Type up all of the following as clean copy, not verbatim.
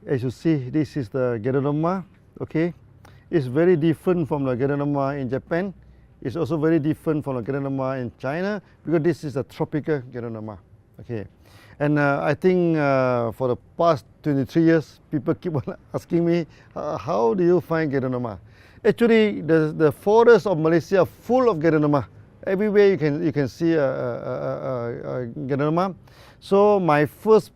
As you see, this is the Ganoderma. Okay, it's very different from the Ganoderma in Japan. It's also very different from the Ganoderma in China because this is a tropical Ganoderma. Okay, and I think for the past 23 years, people keep on asking me, how do you find Ganoderma? Actually, the forests of Malaysia are full of Ganoderma. Everywhere you can see a Ganoderma. So my first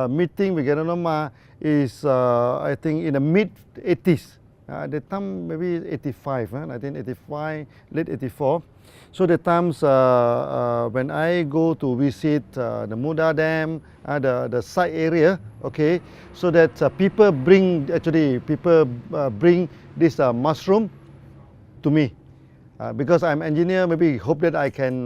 meeting with Ganoderma is I think in the mid 80s. At the time maybe 85, 1985, late 84. So the times when I go to visit the Muda Dam, the site area, okay, so that people bring bring this mushroom to me. Because I'm engineer, maybe hope that I can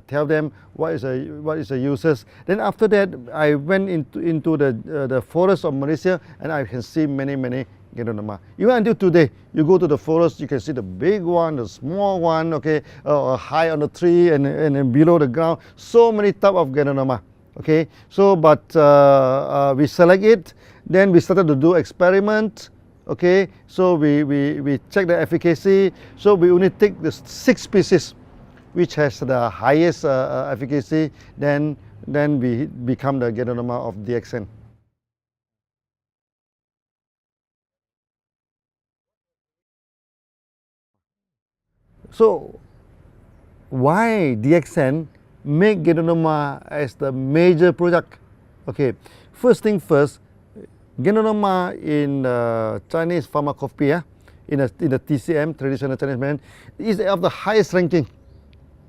tell them what is the uses. Then after that, I went into the forest of Malaysia, and I can see many Ganoderma. Even until today, you go to the forest, you can see the big one, the small one, okay, high on the tree and below the ground. So many type of Ganoderma. Okay, so but we select it, then we started to do experiment. Okay, so we check the efficacy. So we only take the 6 species which has the highest efficacy, then we become the Ganoderma of DXN. So why DXN make Ganoderma as the major product? Okay, first thing first, Ganoderma in Chinese pharmacopoeia, in the TCM, traditional Chinese medicine, is of the highest ranking.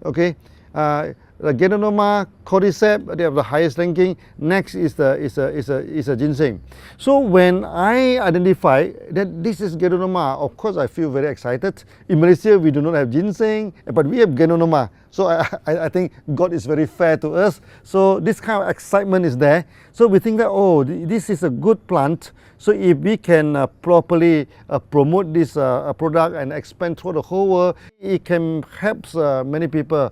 Okay, the Ganoderma, cordyceps, they have the highest ranking. Next is the ginseng. So when I identify that this is Ganoderma, of course I feel very excited. In Malaysia we do not have ginseng, but we have Ganoderma. So I think God is very fair to us. So this kind of excitement is there. So we think that, oh, this is a good plant. So if we can properly promote this product and expand through the whole world, it can help many people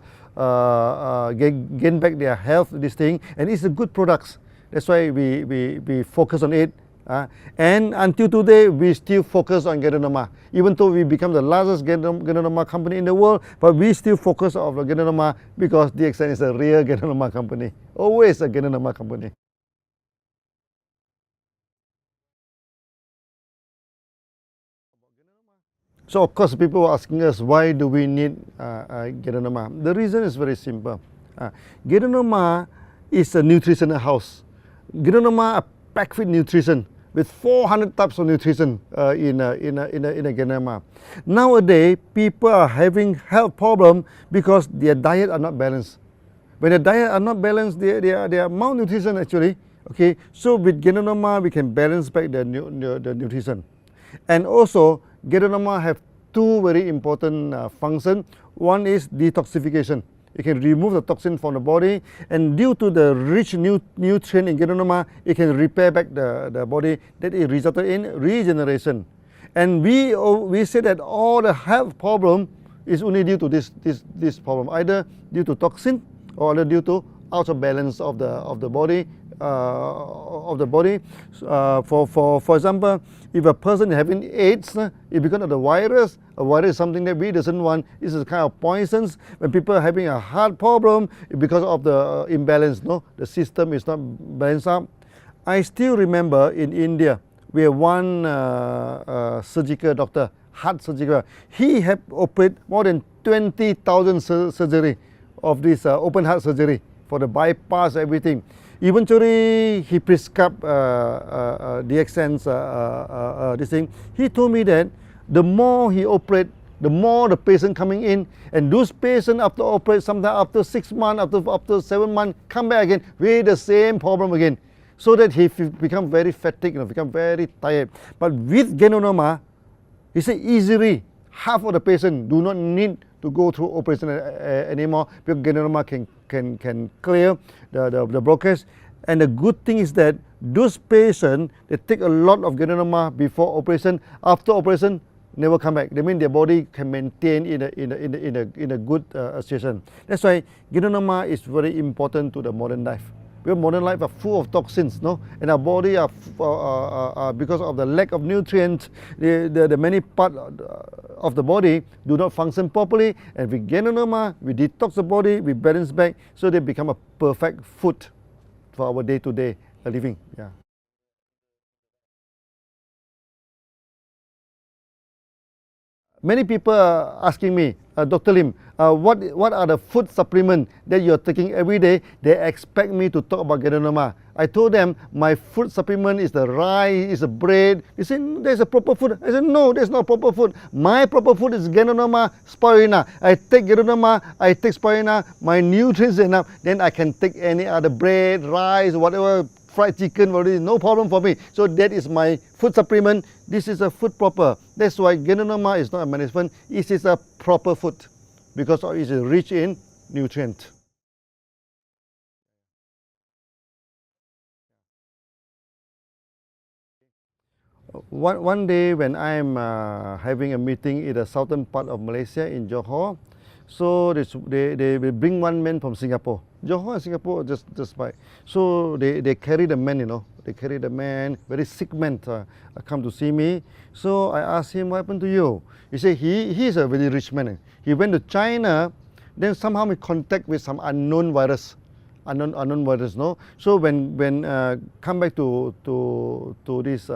gain back their health, this thing, and it's a good product. That's why we focus on it. And until today, we still focus on Ganoderma. Even though we become the largest Ganoderma company in the world, but we still focus on the Ganoderma because DXN is a real Ganoderma company. Always a Ganoderma company. So of course people were asking us, why do we need Ganoderma? The reason is very simple. Ganoderma is a nutritional house. Ganoderma are packed with nutrition, with 400 types of nutrition in a Ganoderma. Nowadays, people are having health problems because their diet are not balanced. When their diet are not balanced, they are malnutrition actually. Okay, so with Ganoderma, we can balance back the nutrition. And also, Ganoderma have 2 very important functions. One is detoxification. It can remove the toxin from the body, and due to the rich nutrient in Ganoderma, it can repair back the body. That is resulted in regeneration. And we say that all the health problem is only due to this problem, either due to toxin or due to out of balance of the body. For example, if a person is having AIDS, it because of the virus. A virus is something that we doesn't want. This is a kind of poisons. When people are having a heart problem, because of the imbalance, the system is not balanced up. I still remember in India, we have one surgical doctor, heart surgical. He had operated more than 20,000 surgery of this open heart surgery for the bypass, everything. Eventually, he prescribed DXN's this thing. He told me that the more he operate, the more the patient coming in, and those patients after operate, sometimes after 6 months, after 7 months, come back again with the same problem again. So that he become very fatigued, become very tired. But with Ganoderma, he said easily half of the patient do not need to go through operation anymore because Ganoderma can clear the blockage. And the good thing is that those patients, they take a lot of Ganoderma before operation. After operation, never come back. They mean their body can maintain in a good situation. That's why Ganoderma is very important to the modern life. because modern life are full of toxins, no? And our body are because of the lack of nutrients, the many part of the body do not function properly. And with Ganoderma, we detox the body, we balance back, so they become a perfect food for our day-to-day living. Yeah. Many people are asking me, Dr. Lim, what are the food supplements that you're taking every day? They expect me to talk about Ganoderma. I told them my food supplement is the rice, is the bread. They say there's a proper food. I said no, there's no proper food. My proper food is Ganoderma, Spirulina. I take Ganoderma, I take Spirulina. My nutrients enough. Then I can take any other bread, rice, whatever, fried chicken, no problem for me. So that is my food supplement. This is a food proper. That's why Ganoderma is not a management. It is a proper food because it is rich in nutrients. One day when I'm having a meeting in the southern part of Malaysia in Johor, so they will bring one man from Singapore. Johor and Singapore just by. So they carry the man, you know. They carry the man, very sick man, come to see me. So I asked him, what happened to you? He said he is a very rich man. He went to China, then somehow he contact with some unknown virus. Unknown virus, no. So when come back to this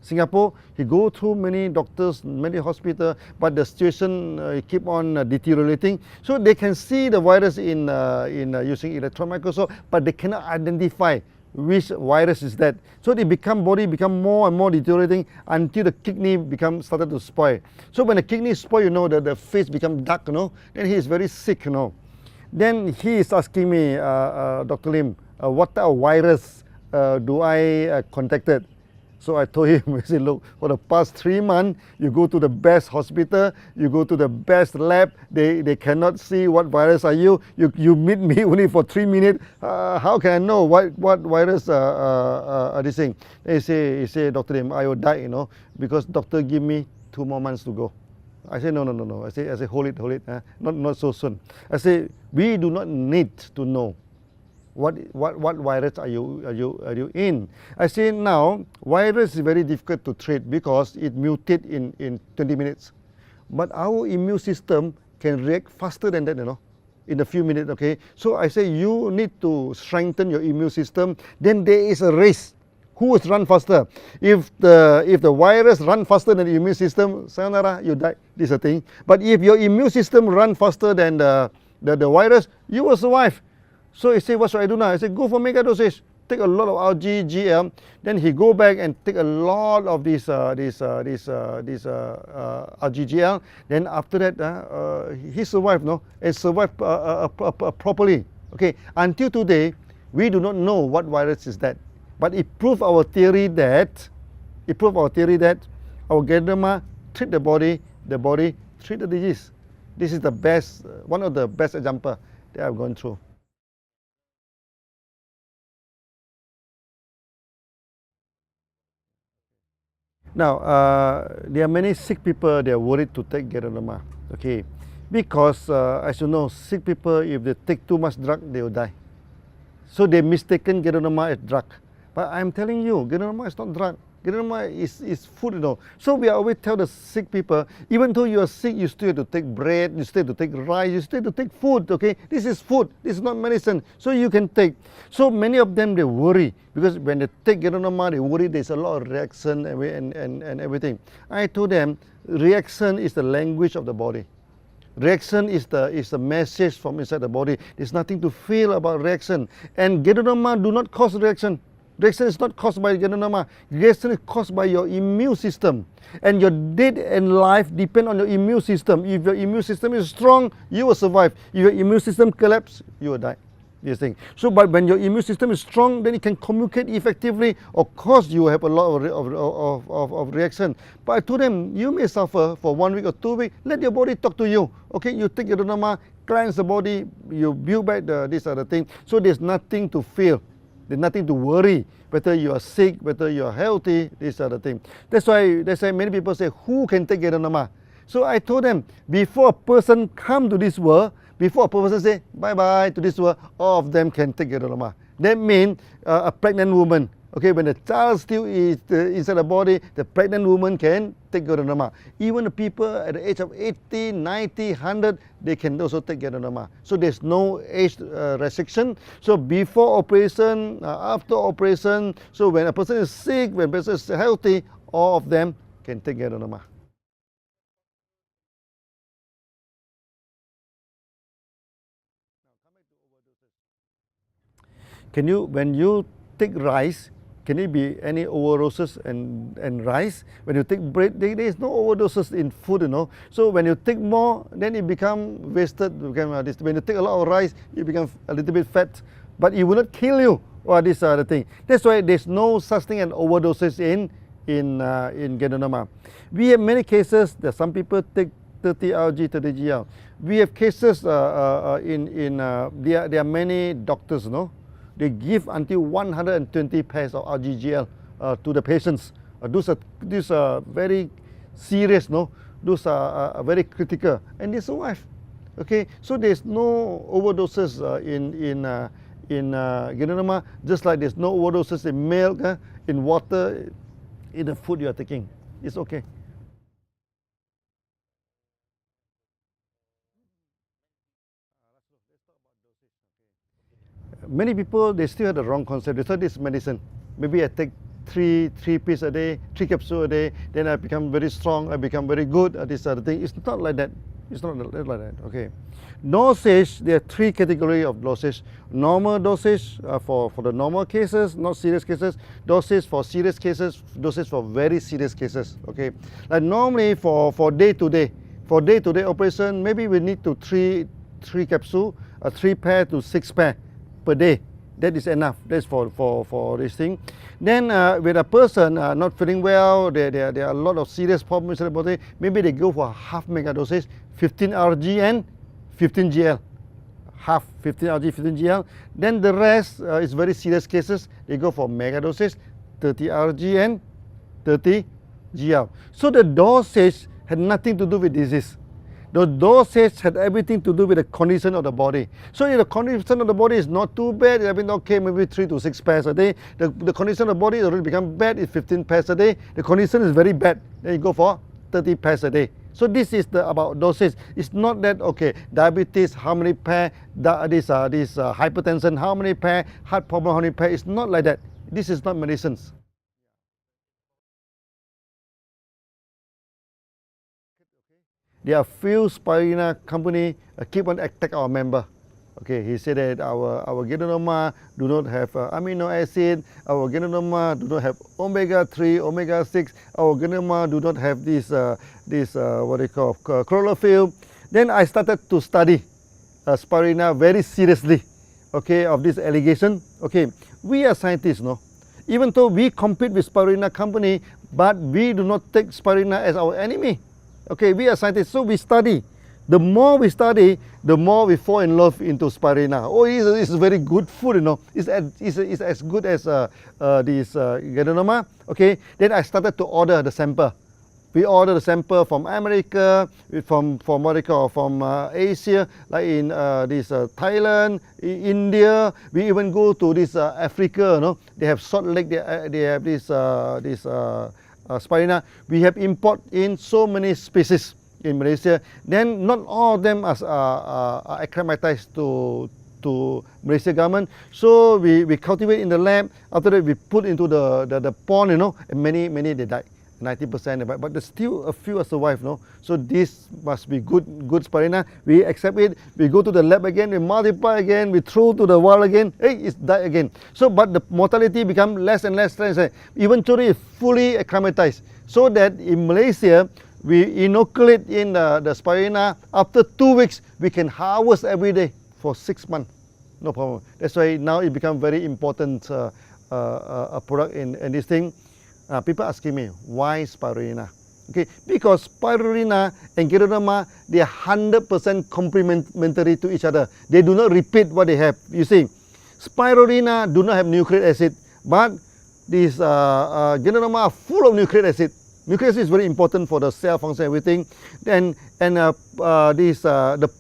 Singapore, he go through many doctors, many hospitals, but the situation keep on deteriorating. So they can see the virus in using electron microscope, but they cannot identify which virus is that. So the body become more and more deteriorating until the kidney started to spoil. So when the kidney spoil, you know, the face become dark, you know. Then he is very sick, you know. Then he is asking me, Dr. Lim, what type of virus do I contacted? So I told him, I said, look, for the past 3 months, you go to the best hospital, you go to the best lab, they cannot see what virus are you. You meet me only for 3 minutes. How can I know what virus are this thing? He say, Dr. Lim, I will die, you know, because doctor give me 2 more months to go. I said, no. I say, hold it, not so soon. I say, we do not need to know what virus are you in. I say now, virus is very difficult to treat because it mutates in 20 minutes. But our immune system can react faster than that, you know, in a few minutes, okay? So I say, you need to strengthen your immune system. Then there is a race. Who will run faster? If the virus run faster than the immune system, sayonara, you die. This is the thing. But if your immune system run faster than the virus, you will survive. So he said, what should I do now? I said, go for mega dosage. Take a lot of algae, GM. Then he go back and take a lot of this RGGL. Then after that, he survived, no? And survived properly. Okay. Until today, we do not know what virus is that. But it proved our theory that our Ganoderma treat the body treat the disease. This is the best, one of the best examples that I've gone through. Now, there are many sick people, they are worried to take Ganoderma, okay? Because, as you know, sick people, if they take too much drug, they will die. So they mistaken Ganoderma as drug. But I'm telling you, Ganoderma is not drug. Ganoderma is food, you know. So we always tell the sick people, even though you are sick, you still have to take bread, you still have to take rice, you still have to take food, okay? This is food, this is not medicine. So you can take. So many of them, they worry. Because when they take Ganoderma, they worry there's a lot of reaction and everything. I told them, reaction is the language of the body. Reaction is the message from inside the body. There's nothing to feel about reaction. And Ganoderma do not cause reaction. Reaction is not caused by Ganoderma. Reaction is caused by your immune system. And your death and life depend on your immune system. If your immune system is strong, you will survive. If your immune system collapses, you will die. This thing. So, but when your immune system is strong, then it can communicate effectively. Of course, you have a lot of reaction. But I told them, you may suffer for 1 week or 2 weeks. Let your body talk to you. Okay, you take Ganoderma, cleanse the body, you build back this other thing. So there's nothing to feel. There's nothing to worry, whether you are sick, whether you are healthy, this other thing. That's why many people say, who can take Ganoderma? So I told them, before a person come to this world, before a person say bye-bye to this world, all of them can take Ganoderma. That means a pregnant woman. Okay, when the child still is inside the body, the pregnant woman can take Ganoderma. Even the people at the age of 80, 90, 100, they can also take Ganoderma. So there's no age restriction. So before operation, after operation, so when a person is sick, when a person is healthy, all of them can take Ganoderma. When you take rice, can it be any overdoses and rice? When you take bread, there is no overdoses in food, you know. So when you take more, then it become wasted. When you take a lot of rice, you become a little bit fat, but it will not kill you. Or this other thing. That's why there's no such thing as overdoses in Ganoderma. We have many cases that some people take 30 RG, 30 GL. We have cases there are many doctors, you know. They give until 120 pairs of RGGL to the patients. These are very serious, no? Those are very critical, and they survive. Okay, so there's no overdoses in Ganoderma, just like there's no overdoses in milk, in water, in the food you are taking. It's okay. Many people, they still have the wrong concept. They thought this is medicine. Maybe I take three pills a day, 3 capsules a day, then I become very strong, I become very good at this other thing. It's not like that. It's not like that, okay. Dosage, there are 3 categories of dosage. Normal dosage for the normal cases, not serious cases. Dosage for serious cases, dosage for very serious cases, okay. Like normally for day-to-day operation, maybe we need to 3 capsules, 3 pair to 6 pair per day. That is enough. That's for this thing. Then when a person not feeling well, there are a lot of serious problems in the body, maybe they go for half mega dosage, 15 RG and 15 GL. Half 15 RG, 15 GL. Then the rest is very serious cases. They go for mega dosage, 30 RG and 30 GL. So the dosage had nothing to do with disease. The dosage had everything to do with the condition of the body. So if the condition of the body is not too bad, I mean, okay, maybe 3 to 6 pairs a day. The condition of the body already become bad, it's 15 pairs a day. The condition is very bad, then you go for 30 pairs a day. So this is about dosage. It's not that, okay, diabetes, how many pair, this hypertension, how many pair, heart problem, how many pair. It's not like that. This is not medicines. There are few Spirulina company keep on attack our member. Okay, he said that our Ganoderma do not have amino acid, our Ganoderma do not have omega-3, omega-6, our Ganoderma do not have this what they call chlorophyll. Then I started to study Spirulina very seriously, okay, of this allegation. Okay, we are scientists, no? Even though we compete with Spirulina company, but we do not take Spirulina as our enemy. Okay, we are scientists, so we study. The more we study, the more we fall in love into Spirulina. Oh, it's very good food, you know. It's as good as this Ganoderma. Okay, then I started to order the sample. We order the sample from America, from what they call, from Asia, like in Thailand, India. We even go to this Africa, you know. They have Salt Lake. They have this Spirulina. We have import in so many species in Malaysia. Then not all of them are acclimatized to Malaysia government. So we cultivate in the lab. After that, we put into the pond, you know, and many they died. 90%, but there's still a few survive, no? So this must be good Spirulina. We accept it, we go to the lab again, we multiply again, we throw to the wall again, hey, it's died again. So, but the mortality become less and less. Eventually, it's fully acclimatized. So that in Malaysia, we inoculate in the Spirulina. After 2 weeks, we can harvest every day for 6 months. No problem. That's why now it become very important product in this thing. People asking me, why Spirulina? Okay, because Spirulina and Ganoderma, they are 100% complementary to each other. They do not repeat what they have. You see, Spirulina do not have nucleic acid, but these Ganoderma are full of nucleic acid. Nucleic acid is very important for the cell function, everything. The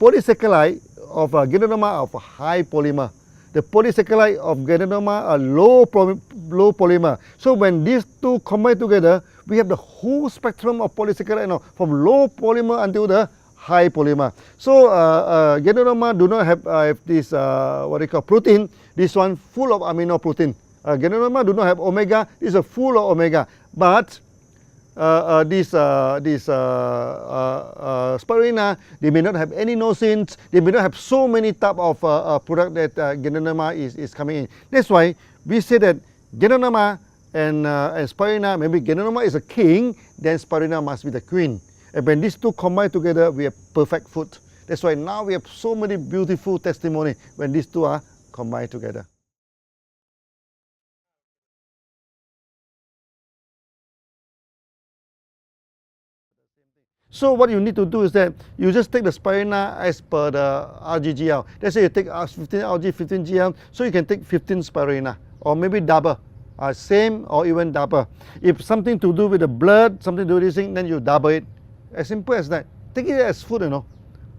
polysaccharide of Ganoderma are of high polymer. the polysaccharide of Ganoderma are low polymer. So when these two combine together, we have the whole spectrum of polysaccharide now, from low polymer until the high polymer. So Ganoderma do not have this what they call protein. This one full of amino protein. Ganoderma do not have omega. This is full of omega. But Spirulina, they may not have any nosins, they may not have so many type of product that Ganoderma is coming in. That's why we say that Ganoderma and Spirulina, maybe Ganoderma is a king, then Spirulina must be the queen. And when these two combine together, we have perfect food. That's why now we have so many beautiful testimony when these two are combined together. So what you need to do is that you just take the Spirulina as per the RGGL. Let's say you take 15 RG, 15 GL, so you can take 15 Spirulina, or maybe double, same or even double. If something to do with the blood, something to do with this thing, then you double it. As simple as that. Take it as food, you know.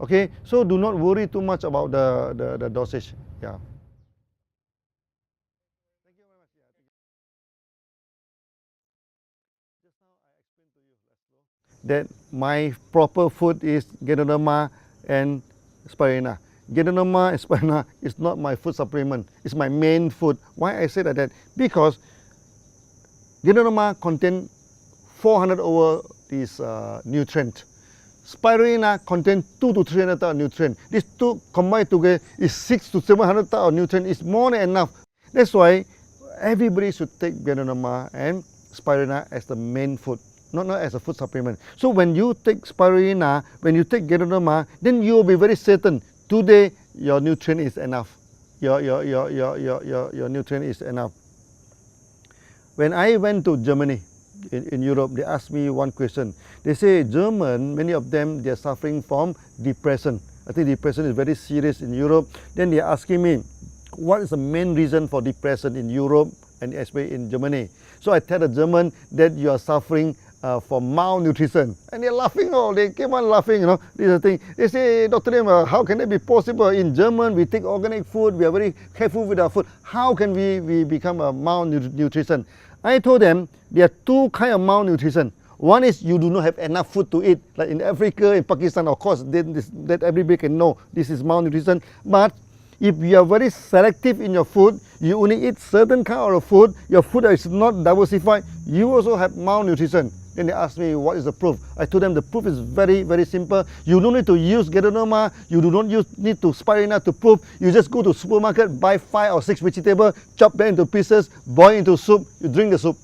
Okay, so do not worry too much about the dosage. Yeah. That my proper food is Ganoderma and Spirulina. Ganoderma and Spirulina is not my food supplement, it's my main food. Why I say that? Because Ganoderma contains 400 over these nutrient. Spirulina contains 2 to 300 type of nutrient. These two combined together is 6 to 700 type of nutrient. It's more than enough. That's why everybody should take Ganoderma and Spirulina as the main food. Not as a food supplement. So when you take Spirulina, when you take Ganoderma, then you will be very certain today your nutrient is enough. Your nutrient is enough. When I went to Germany, in Europe, they asked me one question. They say German, many of them, they are suffering from depression. I think depression is very serious in Europe. Then they are asking me, what is the main reason for depression in Europe and especially in Germany? So I tell the German that you are suffering from malnutrition, and they're laughing. Oh, they keep on laughing. You know, this is the thing. They say, Dr. Lim, how can that be possible? In German, we take organic food. We are very careful with our food. How can we become a malnutrition? I told them there are two kinds of malnutrition. One is you do not have enough food to eat, like in Africa, in Pakistan. Of course, that everybody can know this is malnutrition. But if you are very selective in your food, you only eat certain kind of food, your food is not diversified, you also have malnutrition. Then they asked me, what is the proof? I told them the proof is very, very simple. You don't need to use Ganoderma, you do not need to Spirulina to prove. You just go to supermarket, buy 5 or 6 vegetables, chop them into pieces, boil into soup, you drink the soup.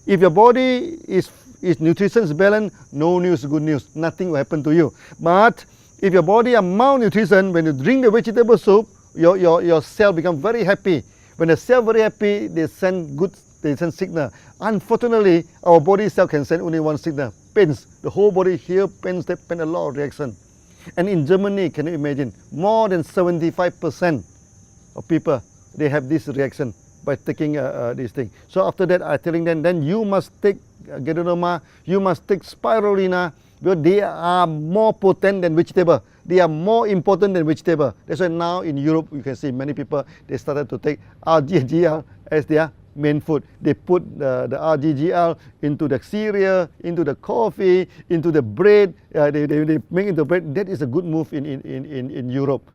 If your body is nutrition is balanced, no news, good news, nothing will happen to you. But if your body are malnutrition, when you drink the vegetable soup, your cell become very happy. When the cell very happy, they send signal. Unfortunately, our body cell can send only one signal, pains. The whole body here pains, they pain a lot of reaction. And in Germany, can you imagine, more than 75% of people, they have this reaction by taking this thing. So after that, I'm telling them, then you must take Ganoderma, you must take Spirulina, because they are more potent than vegetable. They are more important than vegetable. That's why now in Europe, you can see many people, they started to take RGGL as their main food. They put the RGGL into the cereal, into the coffee, into the bread. They make into bread. That is a good move in Europe.